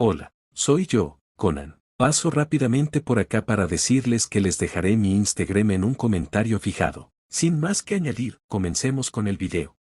Hola, soy yo, Conan. Paso rápidamente por acá para decirles que les dejaré mi Instagram en un comentario fijado. Sin más que añadir, comencemos con el video.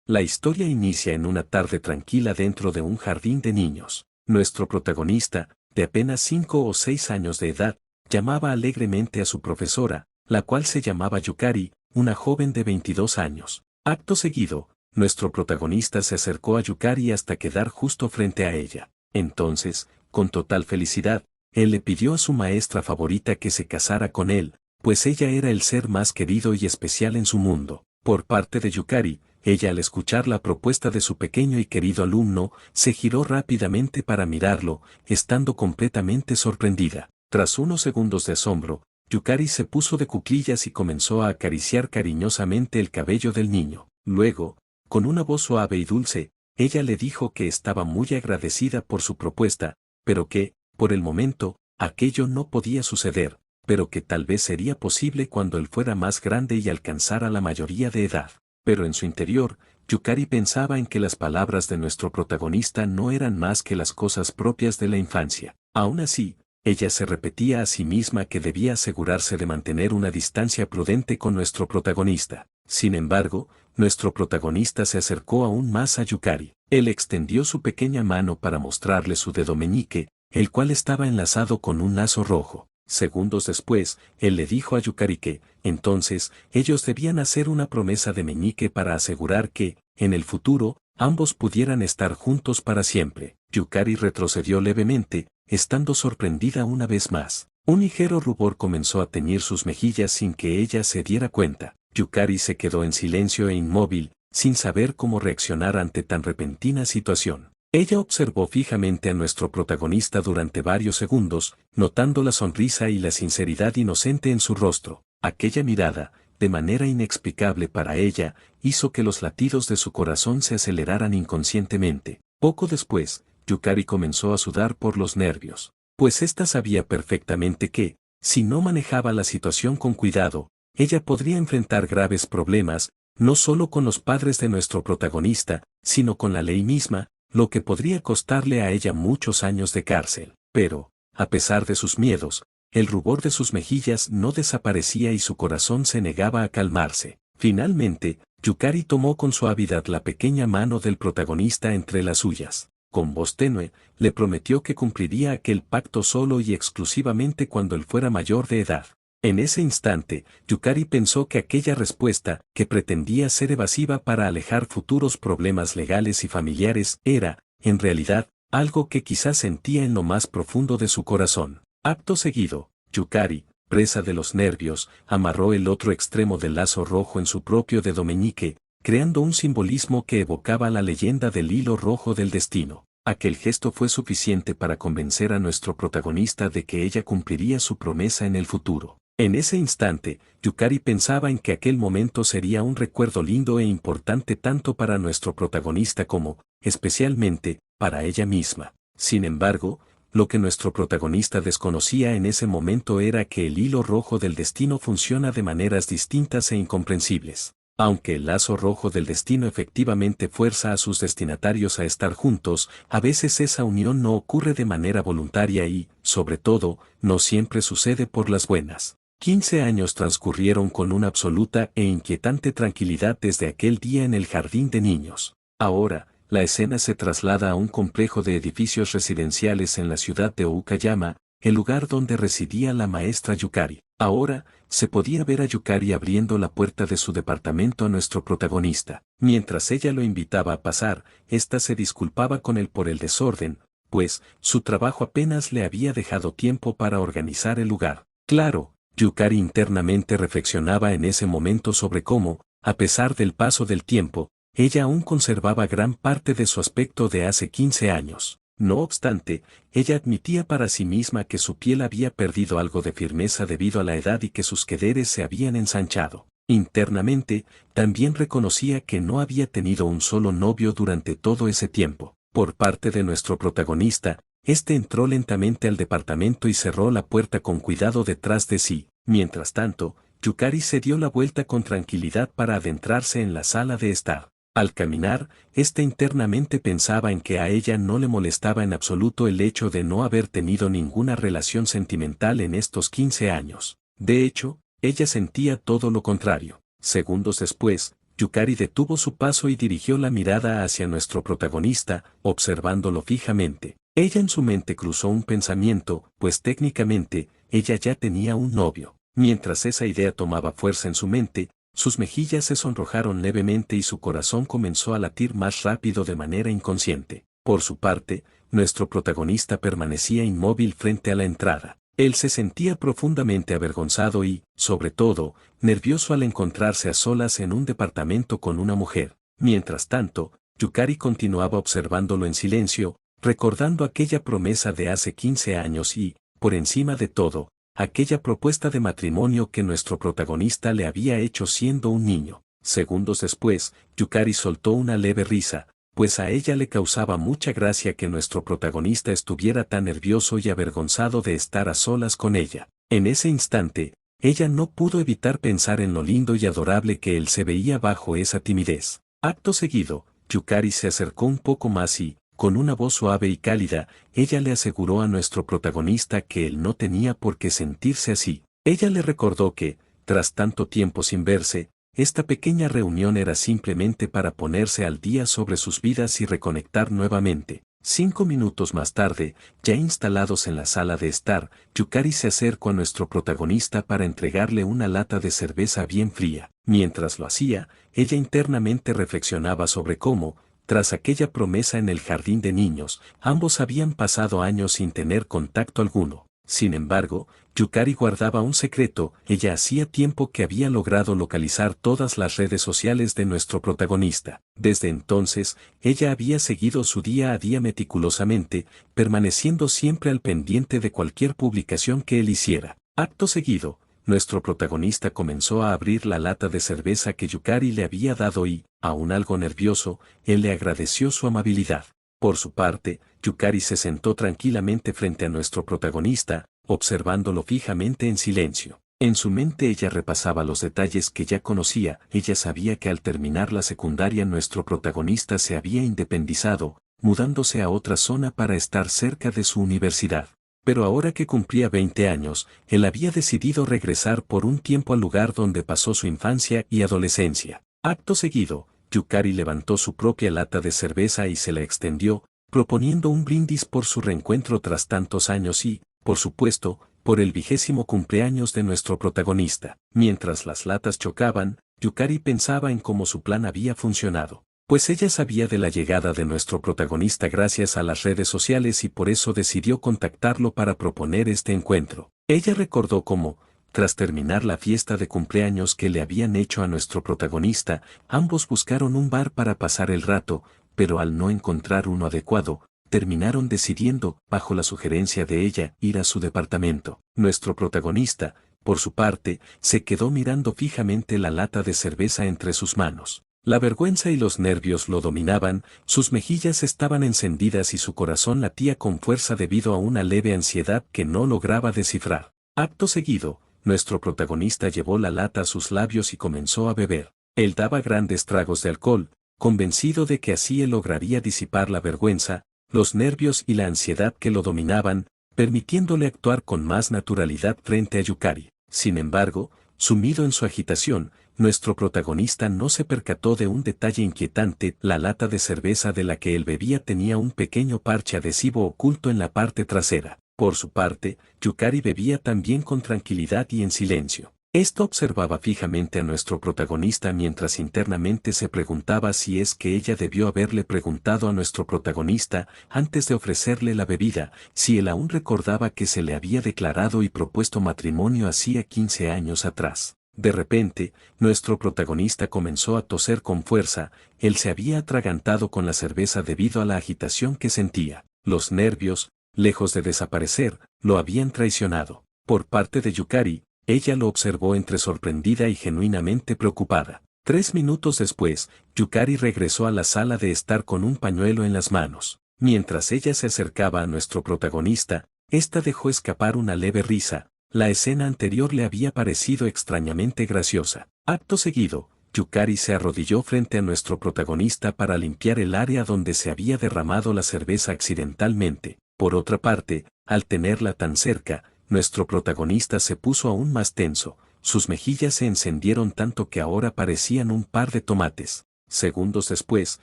La historia inicia en una tarde tranquila dentro de un jardín de niños. Nuestro protagonista, de apenas 5 o 6 años de edad, llamaba alegremente a su profesora, la cual se llamaba Yukari, una joven de 22 años. Acto seguido, nuestro protagonista se acercó a Yukari hasta quedar justo frente a ella. Entonces, con total felicidad, él le pidió a su maestra favorita que se casara con él, pues ella era el ser más querido y especial en su mundo. Por parte de Yukari, ella al escuchar la propuesta de su pequeño y querido alumno, se giró rápidamente para mirarlo, estando completamente sorprendida. Tras unos segundos de asombro, Yukari se puso de cuclillas y comenzó a acariciar cariñosamente el cabello del niño. Luego, con una voz suave y dulce, ella le dijo que estaba muy agradecida por su propuesta, pero que, por el momento, aquello no podía suceder, pero que tal vez sería posible cuando él fuera más grande y alcanzara la mayoría de edad. Pero en su interior, Yukari pensaba en que las palabras de nuestro protagonista no eran más que las cosas propias de la infancia. Aún así, ella se repetía a sí misma que debía asegurarse de mantener una distancia prudente con nuestro protagonista. Sin embargo, nuestro protagonista se acercó aún más a Yukari. Él extendió su pequeña mano para mostrarle su dedo meñique, el cual estaba enlazado con un lazo rojo. Segundos después, él le dijo a Yukari que, entonces, ellos debían hacer una promesa de meñique para asegurar que, en el futuro, ambos pudieran estar juntos para siempre. Yukari retrocedió levemente, estando sorprendida una vez más. Un ligero rubor comenzó a teñir sus mejillas sin que ella se diera cuenta. Yukari se quedó en silencio e inmóvil, sin saber cómo reaccionar ante tan repentina situación. Ella observó fijamente a nuestro protagonista durante varios segundos, notando la sonrisa y la sinceridad inocente en su rostro. Aquella mirada, de manera inexplicable para ella, hizo que los latidos de su corazón se aceleraran inconscientemente. Poco después, Yukari comenzó a sudar por los nervios, pues ésta sabía perfectamente que, si no manejaba la situación con cuidado, ella podría enfrentar graves problemas, no solo con los padres de nuestro protagonista, sino con la ley misma, lo que podría costarle a ella muchos años de cárcel. Pero, a pesar de sus miedos, el rubor de sus mejillas no desaparecía y su corazón se negaba a calmarse. Finalmente, Yukari tomó con suavidad la pequeña mano del protagonista entre las suyas. Con voz tenue, le prometió que cumpliría aquel pacto solo y exclusivamente cuando él fuera mayor de edad. En ese instante, Yukari pensó que aquella respuesta, que pretendía ser evasiva para alejar futuros problemas legales y familiares, era, en realidad, algo que quizás sentía en lo más profundo de su corazón. Acto seguido, Yukari, presa de los nervios, amarró el otro extremo del lazo rojo en su propio dedo meñique, creando un simbolismo que evocaba la leyenda del hilo rojo del destino. Aquel gesto fue suficiente para convencer a nuestro protagonista de que ella cumpliría su promesa en el futuro. En ese instante, Yukari pensaba en que aquel momento sería un recuerdo lindo e importante tanto para nuestro protagonista como, especialmente, para ella misma. Sin embargo, lo que nuestro protagonista desconocía en ese momento era que el hilo rojo del destino funciona de maneras distintas e incomprensibles. Aunque el lazo rojo del destino efectivamente fuerza a sus destinatarios a estar juntos, a veces esa unión no ocurre de manera voluntaria y, sobre todo, no siempre sucede por las buenas. 15 años transcurrieron con una absoluta e inquietante tranquilidad desde aquel día en el jardín de niños. Ahora, la escena se traslada a un complejo de edificios residenciales en la ciudad de Okayama, el lugar donde residía la maestra Yukari. Ahora, se podía ver a Yukari abriendo la puerta de su departamento a nuestro protagonista. Mientras ella lo invitaba a pasar, ésta se disculpaba con él por el desorden, pues, su trabajo apenas le había dejado tiempo para organizar el lugar. Claro, Yukari internamente reflexionaba en ese momento sobre cómo, a pesar del paso del tiempo, ella aún conservaba gran parte de su aspecto de hace 15 años. No obstante, ella admitía para sí misma que su piel había perdido algo de firmeza debido a la edad y que sus quereres se habían ensanchado. Internamente, también reconocía que no había tenido un solo novio durante todo ese tiempo. Por parte de nuestro protagonista, este entró lentamente al departamento y cerró la puerta con cuidado detrás de sí. Mientras tanto, Yukari se dio la vuelta con tranquilidad para adentrarse en la sala de estar. Al caminar, internamente pensaba en que a ella no le molestaba en absoluto el hecho de no haber tenido ninguna relación sentimental en estos 15 años. De hecho, ella sentía todo lo contrario. Segundos después, Yukari detuvo su paso y dirigió la mirada hacia nuestro protagonista, observándolo fijamente. Ella en su mente cruzó un pensamiento, pues técnicamente, ella ya tenía un novio. Mientras esa idea tomaba fuerza en su mente, sus mejillas se sonrojaron levemente y su corazón comenzó a latir más rápido de manera inconsciente. Por su parte, nuestro protagonista permanecía inmóvil frente a la entrada. Él se sentía profundamente avergonzado y, sobre todo, nervioso al encontrarse a solas en un departamento con una mujer. Mientras tanto, Yukari continuaba observándolo en silencio, recordando aquella promesa de hace 15 años y, por encima de todo, aquella propuesta de matrimonio que nuestro protagonista le había hecho siendo un niño. Segundos después, Yukari soltó una leve risa, pues a ella le causaba mucha gracia que nuestro protagonista estuviera tan nervioso y avergonzado de estar a solas con ella. En ese instante, ella no pudo evitar pensar en lo lindo y adorable que él se veía bajo esa timidez. Acto seguido, Yukari se acercó un poco más y, con una voz suave y cálida, ella le aseguró a nuestro protagonista que él no tenía por qué sentirse así. Ella le recordó que, tras tanto tiempo sin verse, esta pequeña reunión era simplemente para ponerse al día sobre sus vidas y reconectar nuevamente. 5 minutos más tarde, ya instalados en la sala de estar, Yukari se acercó a nuestro protagonista para entregarle una lata de cerveza bien fría. Mientras lo hacía, ella internamente reflexionaba sobre cómo, tras aquella promesa en el jardín de niños, ambos habían pasado años sin tener contacto alguno. Sin embargo, Yukari guardaba un secreto. Ella hacía tiempo que había logrado localizar todas las redes sociales de nuestro protagonista. Desde entonces, ella había seguido su día a día meticulosamente, permaneciendo siempre al pendiente de cualquier publicación que él hiciera. Acto seguido, nuestro protagonista comenzó a abrir la lata de cerveza que Yukari le había dado y, aún algo nervioso, él le agradeció su amabilidad. Por su parte, Yukari se sentó tranquilamente frente a nuestro protagonista, observándolo fijamente en silencio. En su mente ella repasaba los detalles que ya conocía. Ella sabía que al terminar la secundaria nuestro protagonista se había independizado, mudándose a otra zona para estar cerca de su universidad. Pero ahora que cumplía 20 años, él había decidido regresar por un tiempo al lugar donde pasó su infancia y adolescencia. Acto seguido, Yukari levantó su propia lata de cerveza y se la extendió, proponiendo un brindis por su reencuentro tras tantos años y, por supuesto, por el 20º cumpleaños de nuestro protagonista. Mientras las latas chocaban, Yukari pensaba en cómo su plan había funcionado. Pues ella sabía de la llegada de nuestro protagonista gracias a las redes sociales y por eso decidió contactarlo para proponer este encuentro. Ella recordó cómo, tras terminar la fiesta de cumpleaños que le habían hecho a nuestro protagonista, ambos buscaron un bar para pasar el rato, pero al no encontrar uno adecuado, terminaron decidiendo, bajo la sugerencia de ella, ir a su departamento. Nuestro protagonista, por su parte, se quedó mirando fijamente la lata de cerveza entre sus manos. La vergüenza y los nervios lo dominaban, sus mejillas estaban encendidas y su corazón latía con fuerza debido a una leve ansiedad que no lograba descifrar. Acto seguido, nuestro protagonista llevó la lata a sus labios y comenzó a beber. Él daba grandes tragos de alcohol, convencido de que así él lograría disipar la vergüenza, los nervios y la ansiedad que lo dominaban, permitiéndole actuar con más naturalidad frente a Yukari. Sin embargo, sumido en su agitación, nuestro protagonista no se percató de un detalle inquietante. La lata de cerveza de la que él bebía tenía un pequeño parche adhesivo oculto en la parte trasera. Por su parte, Yukari bebía también con tranquilidad y en silencio. Esto observaba fijamente a nuestro protagonista mientras internamente se preguntaba si es que ella debió haberle preguntado a nuestro protagonista antes de ofrecerle la bebida, si él aún recordaba que se le había declarado y propuesto matrimonio hacía 15 años atrás. De repente, nuestro protagonista comenzó a toser con fuerza. Él se había atragantado con la cerveza debido a la agitación que sentía. Los nervios, lejos de desaparecer, lo habían traicionado. Por parte de Yukari, ella lo observó entre sorprendida y genuinamente preocupada. 3 minutos después, Yukari regresó a la sala de estar con un pañuelo en las manos. Mientras ella se acercaba a nuestro protagonista, ésta dejó escapar una leve risa. La escena anterior le había parecido extrañamente graciosa. Acto seguido, Yukari se arrodilló frente a nuestro protagonista para limpiar el área donde se había derramado la cerveza accidentalmente. Por otra parte, al tenerla tan cerca, nuestro protagonista se puso aún más tenso. Sus mejillas se encendieron tanto que ahora parecían un par de tomates. Segundos después,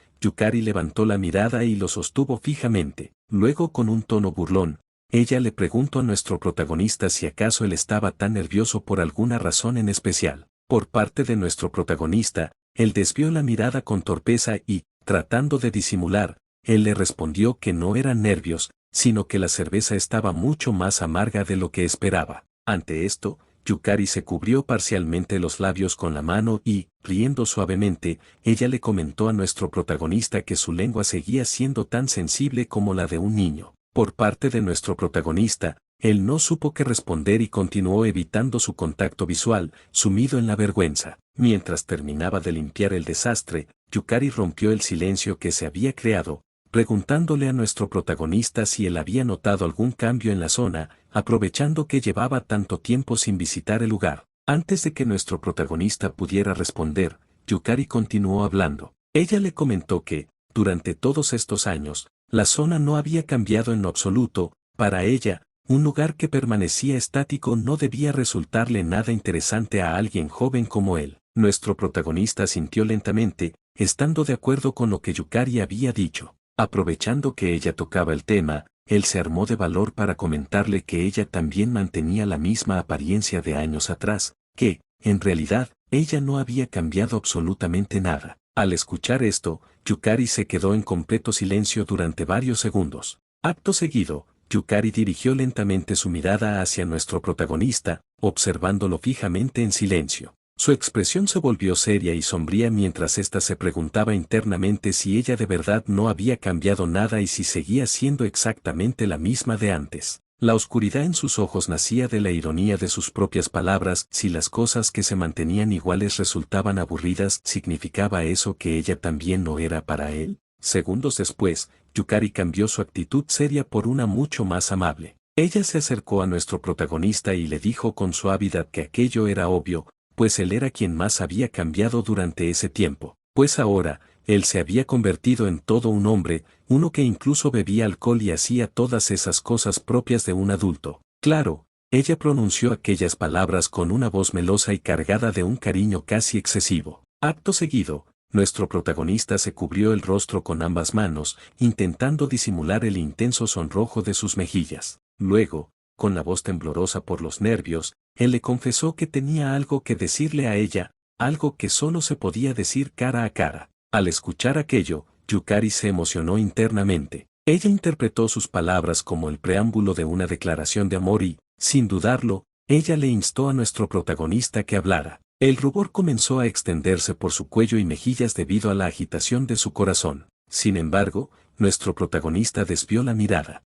Yukari levantó la mirada y lo sostuvo fijamente. Luego, con un tono burlón, ella le preguntó a nuestro protagonista si acaso él estaba tan nervioso por alguna razón en especial. Por parte de nuestro protagonista, él desvió la mirada con torpeza y, tratando de disimular, él le respondió que no eran nervios, sino que la cerveza estaba mucho más amarga de lo que esperaba. Ante esto, Yukari se cubrió parcialmente los labios con la mano y, riendo suavemente, ella le comentó a nuestro protagonista que su lengua seguía siendo tan sensible como la de un niño. Por parte de nuestro protagonista, él no supo qué responder y continuó evitando su contacto visual, sumido en la vergüenza. Mientras terminaba de limpiar el desastre, Yukari rompió el silencio que se había creado, preguntándole a nuestro protagonista si él había notado algún cambio en la zona, aprovechando que llevaba tanto tiempo sin visitar el lugar. Antes de que nuestro protagonista pudiera responder, Yukari continuó hablando. Ella le comentó que, durante todos estos años, la zona no había cambiado en lo absoluto. Para ella, un lugar que permanecía estático no debía resultarle nada interesante a alguien joven como él. Nuestro protagonista sintió lentamente, estando de acuerdo con lo que Yukari había dicho. Aprovechando que ella tocaba el tema, él se armó de valor para comentarle que ella también mantenía la misma apariencia de años atrás, que, en realidad, ella no había cambiado absolutamente nada. Al escuchar esto, Yukari se quedó en completo silencio durante varios segundos. Acto seguido, Yukari dirigió lentamente su mirada hacia nuestro protagonista, observándolo fijamente en silencio. Su expresión se volvió seria y sombría mientras ésta se preguntaba internamente si ella de verdad no había cambiado nada y si seguía siendo exactamente la misma de antes. La oscuridad en sus ojos nacía de la ironía de sus propias palabras. Si las cosas que se mantenían iguales resultaban aburridas, ¿significaba eso que ella también no era para él? Segundos después, Yukari cambió su actitud seria por una mucho más amable. Ella se acercó a nuestro protagonista y le dijo con suavidad que aquello era obvio, pues él era quien más había cambiado durante ese tiempo, pues ahora, él se había convertido en todo un hombre, uno que incluso bebía alcohol y hacía todas esas cosas propias de un adulto. Claro, ella pronunció aquellas palabras con una voz melosa y cargada de un cariño casi excesivo. Acto seguido, nuestro protagonista se cubrió el rostro con ambas manos, intentando disimular el intenso sonrojo de sus mejillas. Luego, con la voz temblorosa por los nervios, él le confesó que tenía algo que decirle a ella, algo que solo se podía decir cara a cara. Al escuchar aquello, Yukari se emocionó internamente. Ella interpretó sus palabras como el preámbulo de una declaración de amor y, sin dudarlo, ella le instó a nuestro protagonista que hablara. El rubor comenzó a extenderse por su cuello y mejillas debido a la agitación de su corazón. Sin embargo, nuestro protagonista desvió la mirada.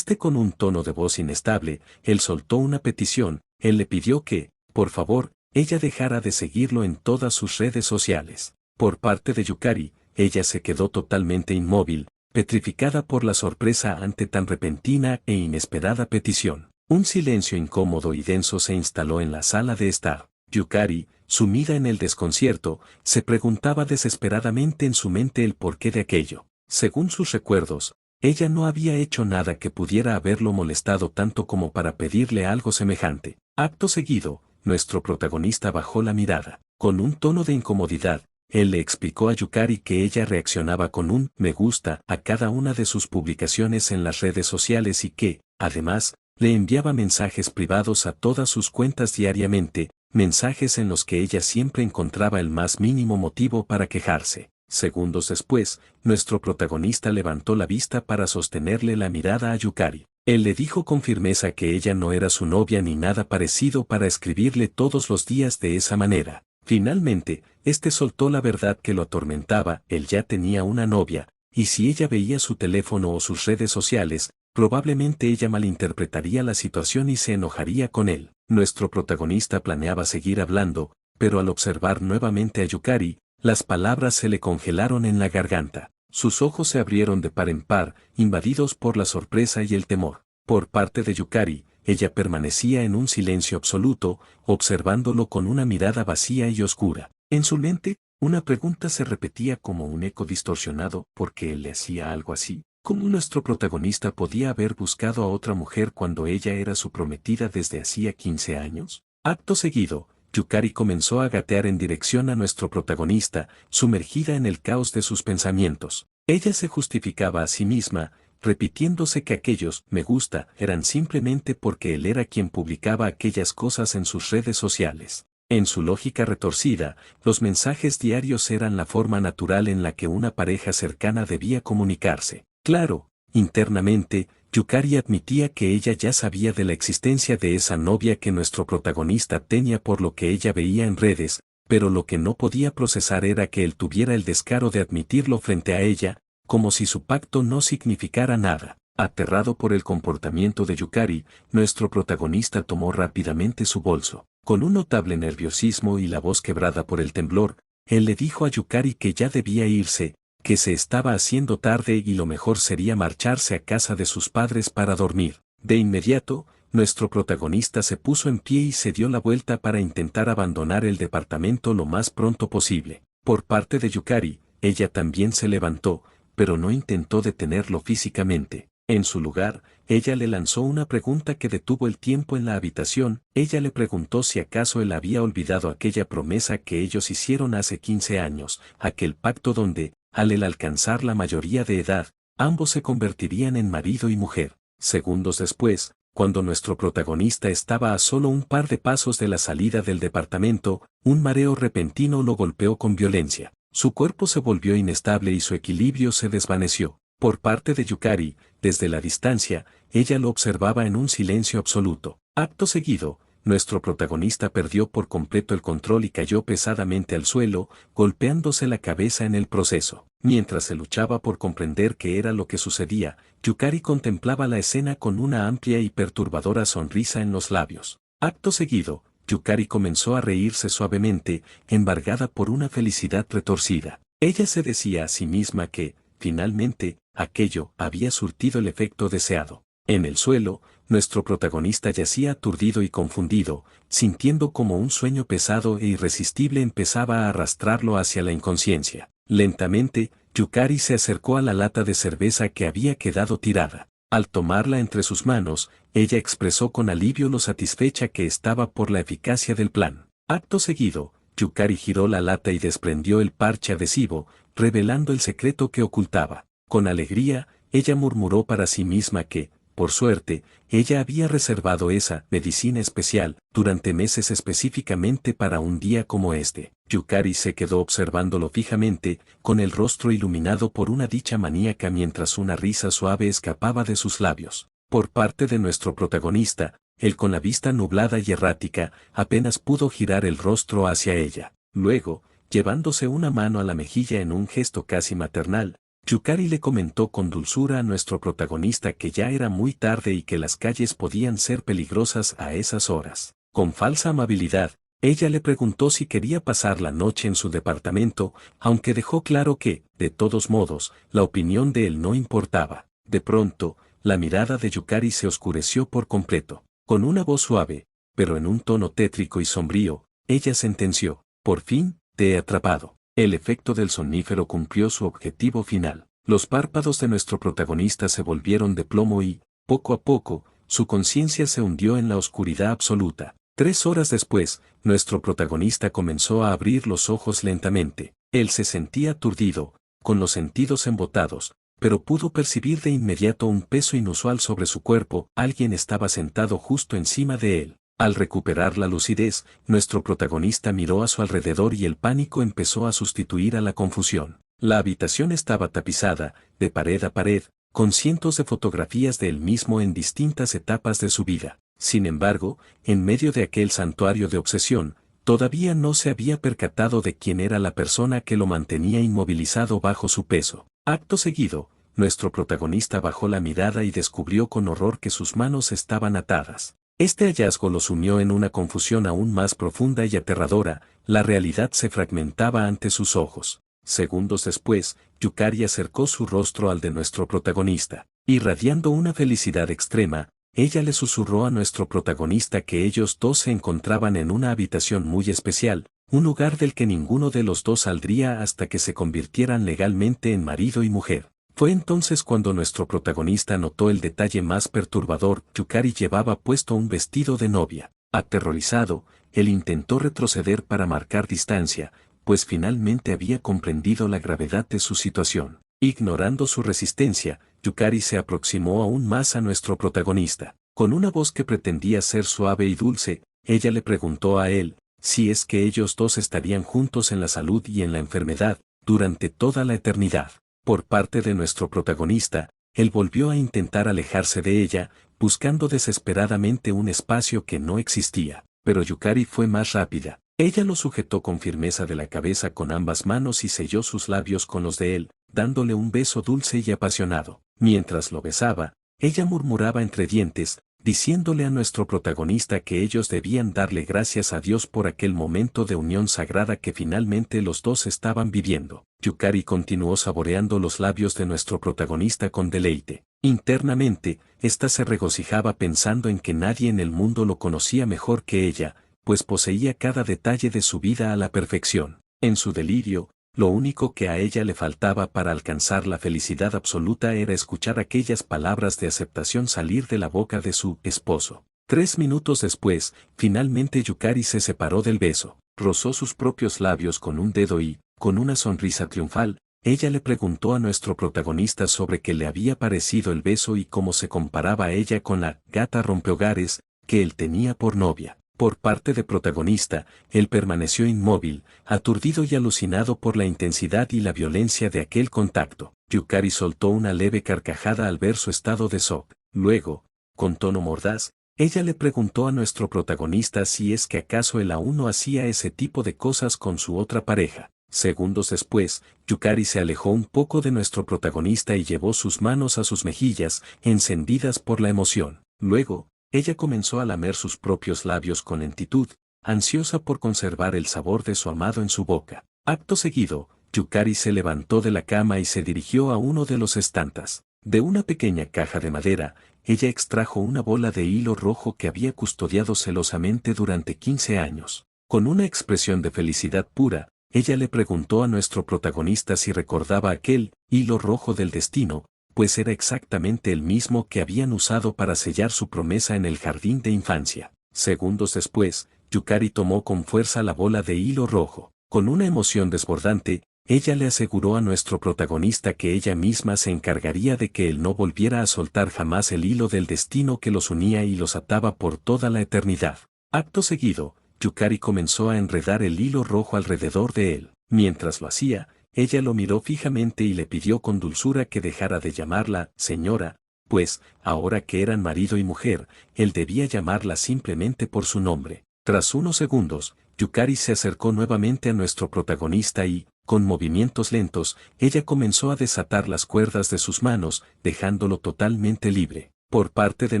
Con un tono de voz inestable, él soltó una petición. Él le pidió que, por favor, ella dejara de seguirlo en todas sus redes sociales. Por parte de Yukari, ella se quedó totalmente inmóvil, petrificada por la sorpresa ante tan repentina e inesperada petición. Un silencio incómodo y denso se instaló en la sala de estar. Yukari, sumida en el desconcierto, se preguntaba desesperadamente en su mente el porqué de aquello. Según sus recuerdos, ella no había hecho nada que pudiera haberlo molestado tanto como para pedirle algo semejante. Acto seguido, nuestro protagonista bajó la mirada. Con un tono de incomodidad, él le explicó a Yukari que ella reaccionaba con un me gusta a cada una de sus publicaciones en las redes sociales y que, además, le enviaba mensajes privados a todas sus cuentas diariamente, mensajes en los que ella siempre encontraba el más mínimo motivo para quejarse. Segundos después, nuestro protagonista levantó la vista para sostenerle la mirada a Yukari. Él le dijo con firmeza que ella no era su novia ni nada parecido para escribirle todos los días de esa manera. Finalmente, soltó la verdad que lo atormentaba. Él ya tenía una novia, y si ella veía su teléfono o sus redes sociales, probablemente ella malinterpretaría la situación y se enojaría con él. Nuestro protagonista planeaba seguir hablando, pero al observar nuevamente a Yukari, las palabras se le congelaron en la garganta. Sus ojos se abrieron de par en par, invadidos por la sorpresa y el temor. Por parte de Yukari, ella permanecía en un silencio absoluto, observándolo con una mirada vacía y oscura. En su mente, Una pregunta se repetía como un eco distorsionado, ¿por qué él le hacía algo así? ¿Cómo nuestro protagonista podía haber buscado a otra mujer cuando ella era su prometida desde hacía 15 años? Acto seguido, Yukari comenzó a gatear en dirección a nuestro protagonista, sumergida en el caos de sus pensamientos. Ella se justificaba a sí misma, repitiéndose que aquellos me gusta eran simplemente porque él era quien publicaba aquellas cosas en sus redes sociales. En su lógica retorcida, los mensajes diarios eran la forma natural en la que una pareja cercana debía comunicarse. Claro, internamente, Yukari admitía que ella ya sabía de la existencia de esa novia que nuestro protagonista tenía por lo que ella veía en redes, pero lo que no podía procesar era que él tuviera el descaro de admitirlo frente a ella, como si su pacto no significara nada. Aterrado por el comportamiento de Yukari, nuestro protagonista tomó rápidamente su bolso. Con un notable nerviosismo y la voz quebrada por el temblor, él le dijo a Yukari que ya debía irse, que se estaba haciendo tarde y lo mejor sería marcharse a casa de sus padres para dormir. De inmediato, nuestro protagonista se puso en pie y se dio la vuelta para intentar abandonar el departamento lo más pronto posible. Por parte de Yukari, ella también se levantó, pero no intentó detenerlo físicamente. En su lugar, ella le lanzó una pregunta que detuvo el tiempo en la habitación. Ella le preguntó si acaso él había olvidado aquella promesa que ellos hicieron hace 15 años, aquel pacto donde, al él alcanzar la mayoría de edad, ambos se convertirían en marido y mujer. Segundos después, cuando nuestro protagonista estaba a solo un par de pasos de la salida del departamento, un mareo repentino lo golpeó con violencia. Su cuerpo se volvió inestable y su equilibrio se desvaneció. Por parte de Yukari, desde la distancia, ella lo observaba en un silencio absoluto. Acto seguido, nuestro protagonista perdió por completo el control y cayó pesadamente al suelo, golpeándose la cabeza en el proceso. Mientras se luchaba por comprender qué era lo que sucedía, Yukari contemplaba la escena con una amplia y perturbadora sonrisa en los labios. Acto seguido, Yukari comenzó a reírse suavemente, embargada por una felicidad retorcida. Ella se decía a sí misma que, finalmente, aquello había surtido el efecto deseado. En el suelo, nuestro protagonista yacía aturdido y confundido, sintiendo como un sueño pesado e irresistible empezaba a arrastrarlo hacia la inconsciencia. Lentamente, Yukari se acercó a la lata de cerveza que había quedado tirada. Al tomarla entre sus manos, ella expresó con alivio lo satisfecha que estaba por la eficacia del plan. Acto seguido, Yukari giró la lata y desprendió el parche adhesivo, revelando el secreto que ocultaba. Con alegría, ella murmuró para sí misma que, por suerte, ella había reservado esa medicina especial durante meses específicamente para un día como este. Yukari se quedó observándolo fijamente, con el rostro iluminado por una dicha maníaca mientras una risa suave escapaba de sus labios. Por parte de nuestro protagonista, él con la vista nublada y errática, apenas pudo girar el rostro hacia ella. Luego, llevándose una mano a la mejilla en un gesto casi maternal, Yukari le comentó con dulzura a nuestro protagonista que ya era muy tarde y que las calles podían ser peligrosas a esas horas. Con falsa amabilidad, ella le preguntó si quería pasar la noche en su departamento, aunque dejó claro que, de todos modos, la opinión de él no importaba. De pronto, la mirada de Yukari se oscureció por completo. Con una voz suave, pero en un tono tétrico y sombrío, ella sentenció: «Por fin, te he atrapado». El efecto del somnífero cumplió su objetivo final. Los párpados de nuestro protagonista se volvieron de plomo y, poco a poco, su conciencia se hundió en la oscuridad absoluta. 3 horas después, nuestro protagonista comenzó a abrir los ojos lentamente. Él se sentía aturdido, con los sentidos embotados, pero pudo percibir de inmediato un peso inusual sobre su cuerpo. Alguien estaba sentado justo encima de él. Al recuperar la lucidez, nuestro protagonista miró a su alrededor y el pánico empezó a sustituir a la confusión. La habitación estaba tapizada, de pared a pared, con cientos de fotografías de él mismo en distintas etapas de su vida. Sin embargo, en medio de aquel santuario de obsesión, todavía no se había percatado de quién era la persona que lo mantenía inmovilizado bajo su peso. Acto seguido, nuestro protagonista bajó la mirada y descubrió con horror que sus manos estaban atadas. Este hallazgo lo sumió en una confusión aún más profunda y aterradora. La realidad se fragmentaba ante sus ojos. Segundos después, Yukari acercó su rostro al de nuestro protagonista. Irradiando una felicidad extrema, ella le susurró a nuestro protagonista que ellos dos se encontraban en una habitación muy especial, un lugar del que ninguno de los dos saldría hasta que se convirtieran legalmente en marido y mujer. Fue entonces cuando nuestro protagonista notó el detalle más perturbador: Yukari llevaba puesto un vestido de novia. Aterrorizado, él intentó retroceder para marcar distancia, pues finalmente había comprendido la gravedad de su situación. Ignorando su resistencia, Yukari se aproximó aún más a nuestro protagonista. Con una voz que pretendía ser suave y dulce, ella le preguntó a él si es que ellos dos estarían juntos en la salud y en la enfermedad, durante toda la eternidad. Por parte de nuestro protagonista, él volvió a intentar alejarse de ella, buscando desesperadamente un espacio que no existía. Pero Yukari fue más rápida. Ella lo sujetó con firmeza de la cabeza con ambas manos y selló sus labios con los de él, dándole un beso dulce y apasionado. Mientras lo besaba, ella murmuraba entre dientes, diciéndole a nuestro protagonista que ellos debían darle gracias a Dios por aquel momento de unión sagrada que finalmente los dos estaban viviendo. Yukari continuó saboreando los labios de nuestro protagonista con deleite. Internamente, ésta se regocijaba pensando en que nadie en el mundo lo conocía mejor que ella, pues poseía cada detalle de su vida a la perfección. En su delirio, lo único que a ella le faltaba para alcanzar la felicidad absoluta era escuchar aquellas palabras de aceptación salir de la boca de su esposo. 3 minutos después, finalmente Yukari se separó del beso, rozó sus propios labios con un dedo y, con una sonrisa triunfal, ella le preguntó a nuestro protagonista sobre qué le había parecido el beso y cómo se comparaba a ella con la gata rompehogares que él tenía por novia. Por parte de protagonista, él permaneció inmóvil, aturdido y alucinado por la intensidad y la violencia de aquel contacto. Yukari soltó una leve carcajada al ver su estado de shock. Luego, con tono mordaz, ella le preguntó a nuestro protagonista si es que acaso él aún no hacía ese tipo de cosas con su otra pareja. Segundos después, Yukari se alejó un poco de nuestro protagonista y llevó sus manos a sus mejillas, encendidas por la emoción. Luego, ella comenzó a lamer sus propios labios con lentitud, ansiosa por conservar el sabor de su amado en su boca. Acto seguido, Yukari se levantó de la cama y se dirigió a uno de los estantes. De una pequeña caja de madera, ella extrajo una bola de hilo rojo que había custodiado celosamente durante 15 años. Con una expresión de felicidad pura, ella le preguntó a nuestro protagonista si recordaba aquel hilo rojo del destino, pues era exactamente el mismo que habían usado para sellar su promesa en el jardín de infancia. Segundos después, Yukari tomó con fuerza la bola de hilo rojo. Con una emoción desbordante, ella le aseguró a nuestro protagonista que ella misma se encargaría de que él no volviera a soltar jamás el hilo del destino que los unía y los ataba por toda la eternidad. Acto seguido, Yukari comenzó a enredar el hilo rojo alrededor de él. Mientras lo hacía, ella lo miró fijamente y le pidió con dulzura que dejara de llamarla señora, pues, ahora que eran marido y mujer, él debía llamarla simplemente por su nombre. Tras unos segundos, Yukari se acercó nuevamente a nuestro protagonista y, con movimientos lentos, ella comenzó a desatar las cuerdas de sus manos, dejándolo totalmente libre. Por parte de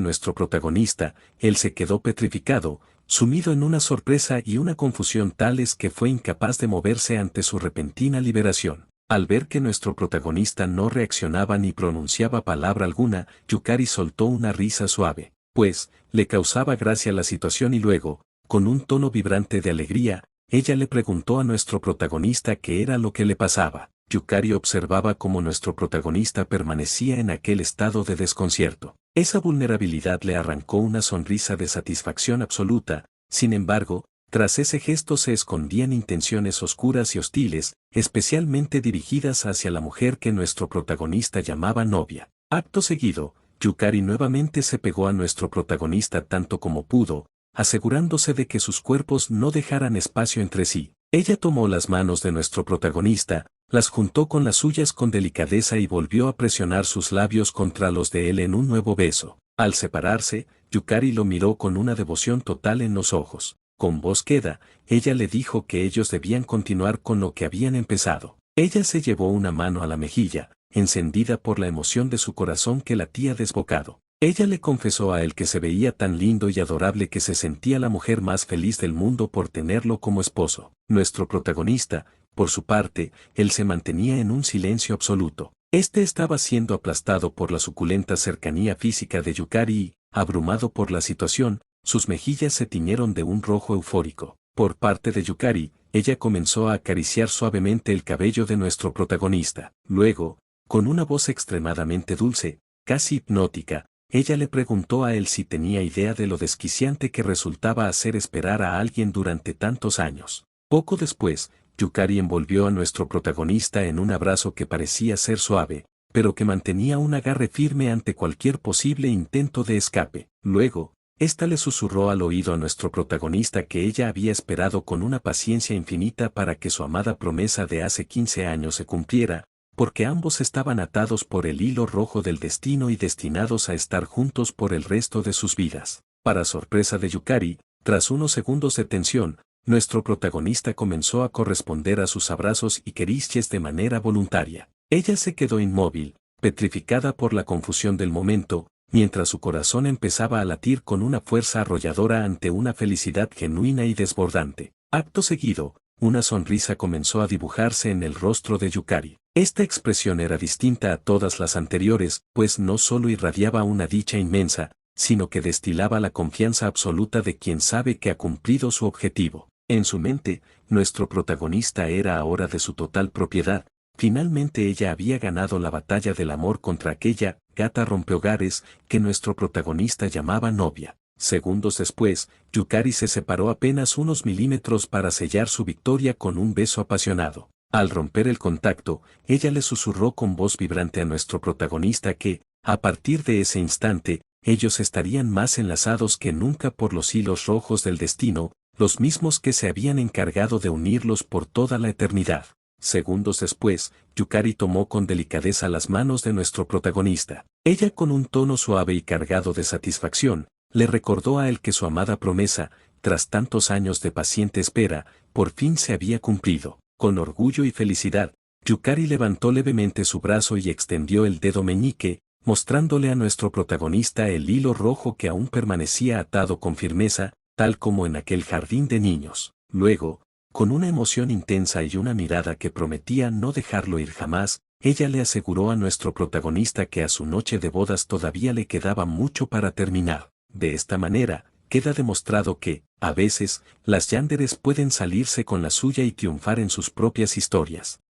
nuestro protagonista, él se quedó petrificado, sumido en una sorpresa y una confusión tales que fue incapaz de moverse ante su repentina liberación. Al ver que nuestro protagonista no reaccionaba ni pronunciaba palabra alguna, Yukari soltó una risa suave, pues, le causaba gracia la situación y luego, con un tono vibrante de alegría, ella le preguntó a nuestro protagonista qué era lo que le pasaba. Yukari observaba cómo nuestro protagonista permanecía en aquel estado de desconcierto. Esa vulnerabilidad le arrancó una sonrisa de satisfacción absoluta. Sin embargo, tras ese gesto se escondían intenciones oscuras y hostiles, especialmente dirigidas hacia la mujer que nuestro protagonista llamaba novia. Acto seguido, Yukari nuevamente se pegó a nuestro protagonista tanto como pudo, asegurándose de que sus cuerpos no dejaran espacio entre sí. Ella tomó las manos de nuestro protagonista, las juntó con las suyas con delicadeza y volvió a presionar sus labios contra los de él en un nuevo beso. Al separarse, Yukari lo miró con una devoción total en los ojos. Con voz queda, ella le dijo que ellos debían continuar con lo que habían empezado. Ella se llevó una mano a la mejilla, encendida por la emoción de su corazón que latía desbocado. Ella le confesó a él que se veía tan lindo y adorable que se sentía la mujer más feliz del mundo por tenerlo como esposo. Nuestro protagonista, por su parte, él se mantenía en un silencio absoluto. Este estaba siendo aplastado por la suculenta cercanía física de Yukari y, abrumado por la situación, sus mejillas se tiñeron de un rojo eufórico. Por parte de Yukari, ella comenzó a acariciar suavemente el cabello de nuestro protagonista. Luego, con una voz extremadamente dulce, casi hipnótica, ella le preguntó a él si tenía idea de lo desquiciante que resultaba hacer esperar a alguien durante tantos años. Poco después, Yukari envolvió a nuestro protagonista en un abrazo que parecía ser suave, pero que mantenía un agarre firme ante cualquier posible intento de escape. Luego, ésta le susurró al oído a nuestro protagonista que ella había esperado con una paciencia infinita para que su amada promesa de hace 15 años se cumpliera, porque ambos estaban atados por el hilo rojo del destino y destinados a estar juntos por el resto de sus vidas. Para sorpresa de Yukari, tras unos segundos de tensión, nuestro protagonista comenzó a corresponder a sus abrazos y caricias de manera voluntaria. Ella se quedó inmóvil, petrificada por la confusión del momento, mientras su corazón empezaba a latir con una fuerza arrolladora ante una felicidad genuina y desbordante. Acto seguido, una sonrisa comenzó a dibujarse en el rostro de Yukari. Esta expresión era distinta a todas las anteriores, pues no solo irradiaba una dicha inmensa, sino que destilaba la confianza absoluta de quien sabe que ha cumplido su objetivo. En su mente, nuestro protagonista era ahora de su total propiedad. Finalmente ella había ganado la batalla del amor contra aquella gata rompehogares que nuestro protagonista llamaba novia. Segundos después, Yukari se separó apenas unos milímetros para sellar su victoria con un beso apasionado. Al romper el contacto, ella le susurró con voz vibrante a nuestro protagonista que, a partir de ese instante, ellos estarían más enlazados que nunca por los hilos rojos del destino, los mismos que se habían encargado de unirlos por toda la eternidad. Segundos después, Yukari tomó con delicadeza las manos de nuestro protagonista. Ella, con un tono suave y cargado de satisfacción, le recordó a él que su amada promesa, tras tantos años de paciente espera, por fin se había cumplido. Con orgullo y felicidad, Yukari levantó levemente su brazo y extendió el dedo meñique, mostrándole a nuestro protagonista el hilo rojo que aún permanecía atado con firmeza, tal como en aquel jardín de niños. Luego, con una emoción intensa y una mirada que prometía no dejarlo ir jamás, ella le aseguró a nuestro protagonista que a su noche de bodas todavía le quedaba mucho para terminar. De esta manera, queda demostrado que, a veces, las yanderes pueden salirse con la suya y triunfar en sus propias historias.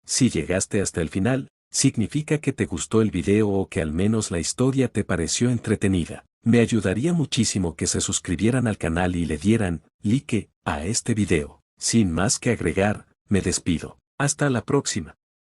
Si llegaste hasta el final, significa que te gustó el video o que al menos la historia te pareció entretenida. Me ayudaría muchísimo que se suscribieran al canal y le dieran like a este video. Sin más que agregar, me despido. Hasta la próxima.